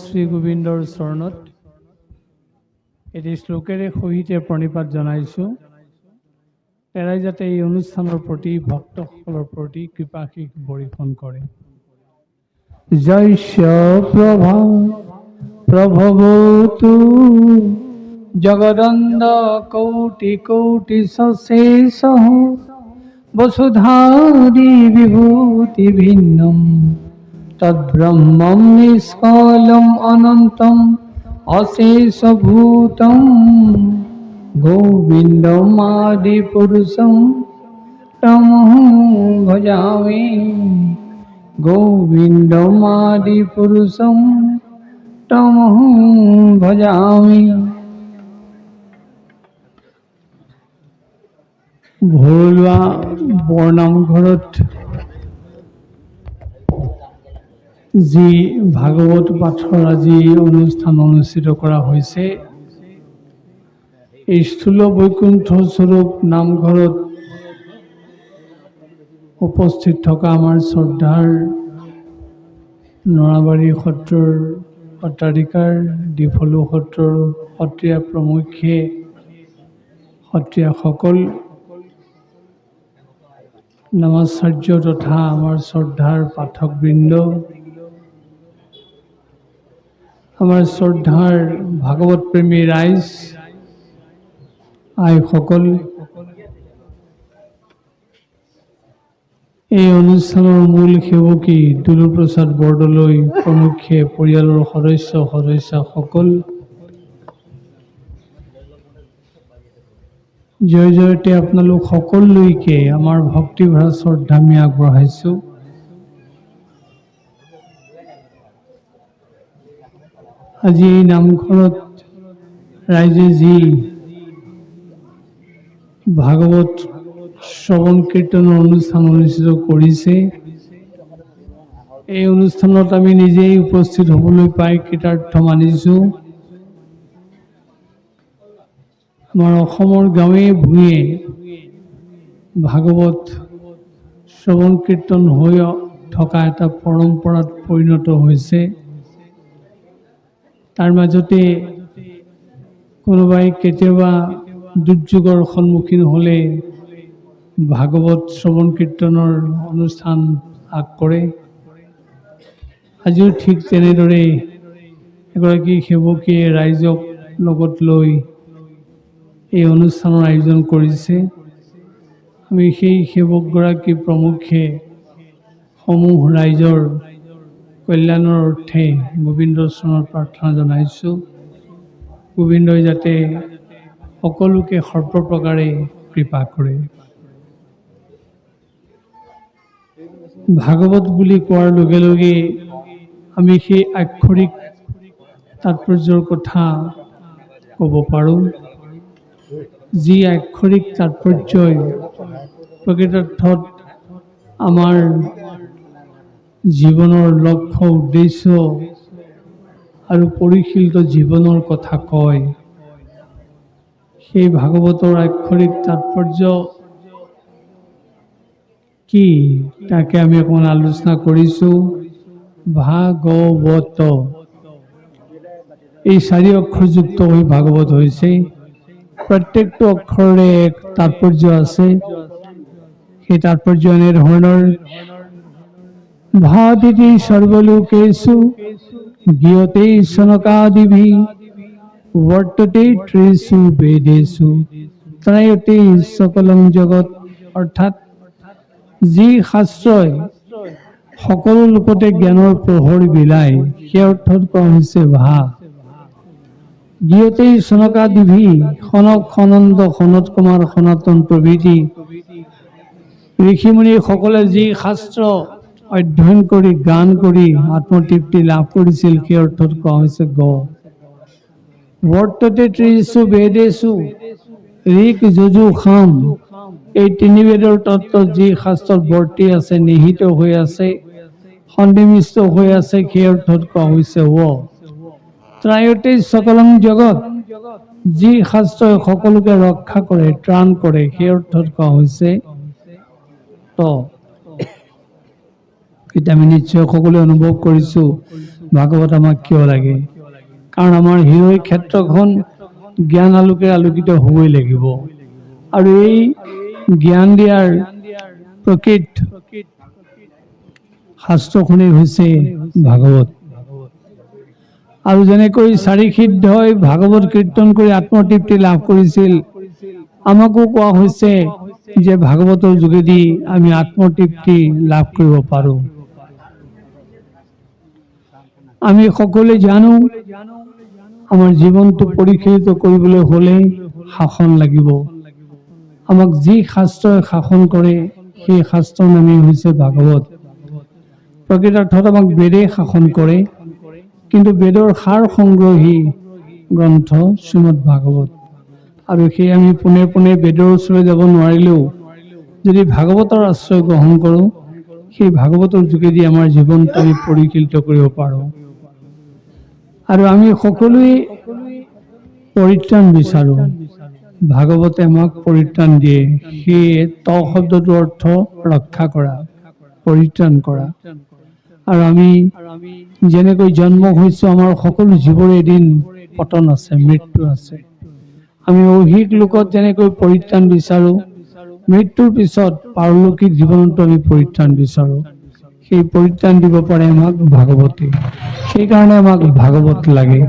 শ্ৰী গোবিন্দৰ চৰণত এটি শ্লোকেৰে সহিতে প্ৰণিপাত জনাইছোঁ। তেৰাই যাতে এই অনুষ্ঠানৰ প্ৰতি ভক্তসকলৰ প্ৰতি কৃপাশীষ বৰ্ষণ কৰে। জয়স্য প্ৰভা প্ৰভৱতু জগদণ্ড কৌটি কৌটি সশেষঃ বসুধাদি বিভূতি ভিন্নম তদ্ব্রহ্মম নিষ্কলম অনন্তম অশেষভূতম গোবিন্দমাদি পুরুষম তমহং ভজামি গোবিন্দমাদি পুরুষম তমহং ভজামি। ভৰুৱা বৰনামঘৰত যি ভাগৱত পাঠৰ আজি অনুষ্ঠান অনুষ্ঠিত কৰা হৈছে, এই স্থূল বৈকুণ্ঠ স্বৰূপ নামঘৰত উপস্থিত থকা আমাৰ শ্ৰদ্ধাৰ নৰাবাৰী সত্ৰৰ সত্ৰাধিকাৰ, ডিফলু সত্ৰৰ সত্ৰীয়া প্ৰমুখ্যে, সত্ৰীয়াসকল, নামাচাৰ্য তথা আমাৰ শ্ৰদ্ধাৰ পাঠকবৃন্দ, আমাৰ শ্ৰদ্ধাৰ ভাগৱত প্ৰেমী ৰাইজ, আইসকল, এই অনুষ্ঠানৰ মূল সেৱকী দুলুপ্ৰসাদ বৰদলৈ প্ৰমুখ্যে, পৰিয়ালৰ সদস্যসকল, জয় জয়তে আপোনালোক সকলোলৈকে আমাৰ ভক্তিভৰা শ্ৰদ্ধা আমি আগবঢ়াইছোঁ। আজি এই নামঘৰত ৰাইজে যি ভাগৱত শ্ৰৱণ কীৰ্তনৰ অনুষ্ঠান অনুষ্ঠিত কৰিছে, এই অনুষ্ঠানত আমি নিজেই উপস্থিত হ'বলৈ পাই কৃতাৰ্থ মানিছোঁ। আমাৰ অসমৰ গাঁৱে ভূঞে ভাগৱত শ্ৰৱণ কীৰ্তন হৈ থকা এটা পৰম্পৰাত পৰিণত হৈছে। তাৰ মাজতে কোনোবাই কেতিয়াবা দুৰ্যোগৰ সন্মুখীন হ'লে ভাগৱত শ্ৰৱণ কীৰ্তনৰ অনুষ্ঠান কৰে। আজিও ঠিক তেনেদৰে এগৰাকী সেৱকীয়ে ৰাইজক লগত লৈ এই অনুষ্ঠানৰ আয়োজন কৰিছে। আমি সেই সেৱকগৰাকী প্ৰমুখ্যে সমূহ ৰাইজৰ কল্যাণৰ অৰ্থে গোবিন্দৰ চৰণত প্ৰাৰ্থনা জনাইছোঁ। গোবিন্দই যাতে সকলোকে সৰ্বপ্ৰকাৰে কৃপা কৰে। ভাগৱত বুলি কোৱাৰ লগে লগে আমি সেই আক্ষৰিক তাৎপৰ্যৰ কথা ক'ব পাৰোঁ, যি আক্ষৰিক তাৎপৰ্যই প্ৰকৃতাৰ্থত আমাৰ জীৱনৰ লক্ষ্য, উদ্দেশ্য আৰু পৰিশীলিত জীৱনৰ কথা কয়। সেই ভাগৱতৰ আক্ষৰিক তাৎপৰ্য কি তাকে আমি অকণমান আলোচনা কৰিছোঁ। ভাগৱত, এই 4 অক্ষৰযুক্ত হৈ ভাগৱত হৈছে। প্ৰত্যেকটো অক্ষৰৰে এক তাৎপৰ্য আছে। সেই তাৎপৰ্য এনেধৰণৰ: ভাতিতি সৰ্বলোকেষু গীয়তে সনকাদিভি বৰ্ততে ত্ৰিষু বেদেষু ত্ৰয়তে সকলং জগত। অৰ্থাৎ যি শাস্ত্ৰই সকলো লোকতে জ্ঞানৰ পোহৰ বিলায়, সেই অৰ্থত কোৱা হৈছে ভা। গীয়তে সনকাদিভি, সনক, সনন্দ, সনত কুমাৰ, সনাতন প্ৰভৃতি ঋষিমুনিসকলে যি শাস্ত্ৰ অধ্যয়ন কৰি, গান কৰি আত্মতৃপ্তি লাভ কৰিছিল, সেই অৰ্থত কোৱা হৈছে গ। বৰ্ততে ত্ৰিষু বেদেষু, ঋক, যজু, সাম, এই 3 বেদৰ তত্ত্ব যি শাস্ত্ৰত বৰ্তি আছে, নিহিত হৈ আছে, সন্নিবিষ্ট হৈ আছে, সেই অৰ্থত কোৱা হৈছে ৱ। ত্ৰয়তে সকলং জগত, যি শাস্ত্ৰই সকলোকে ৰক্ষা কৰে, ত্ৰাণ কৰে, সেই অৰ্থত কোৱা হৈছে ত। এতিয়া আমি নিশ্চয় সকলোৱে অনুভৱ কৰিছোঁ ভাগৱত আমাক কিয় লাগে? কাৰণ আমাৰ হিৰৈ ক্ষেত্ৰখন জ্ঞান আলোকে আলোকিত হ'বই লাগিব। আৰু এই জ্ঞান দিয়াৰ প্ৰকৃত শাস্ত্ৰখনেই হৈছে ভাগৱত। আৰু যেনেকৈ চাৰি সিদ্ধই ভাগৱত কীৰ্তন কৰি আত্মতৃপ্তি লাভ কৰিছিল, আমাকো কোৱা হৈছে যে ভাগৱতৰ যোগেদি আমি আত্মতৃপ্তি লাভ কৰিব পাৰোঁ। আমি সকলোৱে জানো আমাৰ জীৱনটো পৰিশীলিত কৰিবলৈ হ'লে শাসন লাগিব। আমাক যি শাস্ত্ৰই শাসন কৰে সেই শাস্ত্ৰৰ নামেই হৈছে ভাগৱত। প্ৰকৃতাৰ্থত আমাক বেদে শাসন কৰে, কিন্তু বেদৰ সাৰ সংগ্ৰহী গ্ৰন্থ শ্ৰীমদ ভাগৱত। আৰু সেই আমি পোনে পোনে বেদৰ ওচৰলৈ যাব নোৱাৰিলেও যদি ভাগৱতৰ আশ্ৰয় গ্ৰহণ কৰোঁ, সেই ভাগৱতৰ যোগেদি আমাৰ জীৱনটো আমি পৰিশীলিত কৰিব পাৰোঁ। আৰু আমি সকলোৱে পৰিত্ৰাণ বিচাৰোঁ, ভাগৱতে আমাক পৰিত্ৰাণ দিয়ে। সেয়ে ত শব্দটোৰ অৰ্থ ৰক্ষা কৰা, পৰিত্ৰাণ কৰা। আৰু আমি যেনেকৈ জন্ম হৈছোঁ, আমাৰ সকলো জীৱৰে এদিন পতন আছে, মৃত্যু আছে। আমি ঐহিক লোকত যেনেকৈ পৰিত্ৰাণ বিচাৰোঁ, মৃত্যুৰ পিছত পাৰলৌকিক জীৱনতো আমি পৰিত্ৰাণ বিচাৰোঁ। সেই পৰিত্ৰাণ দিব পাৰে আমাক ভাগৱতে। সেইকাৰণে আমাক ভাগৱত লাগে।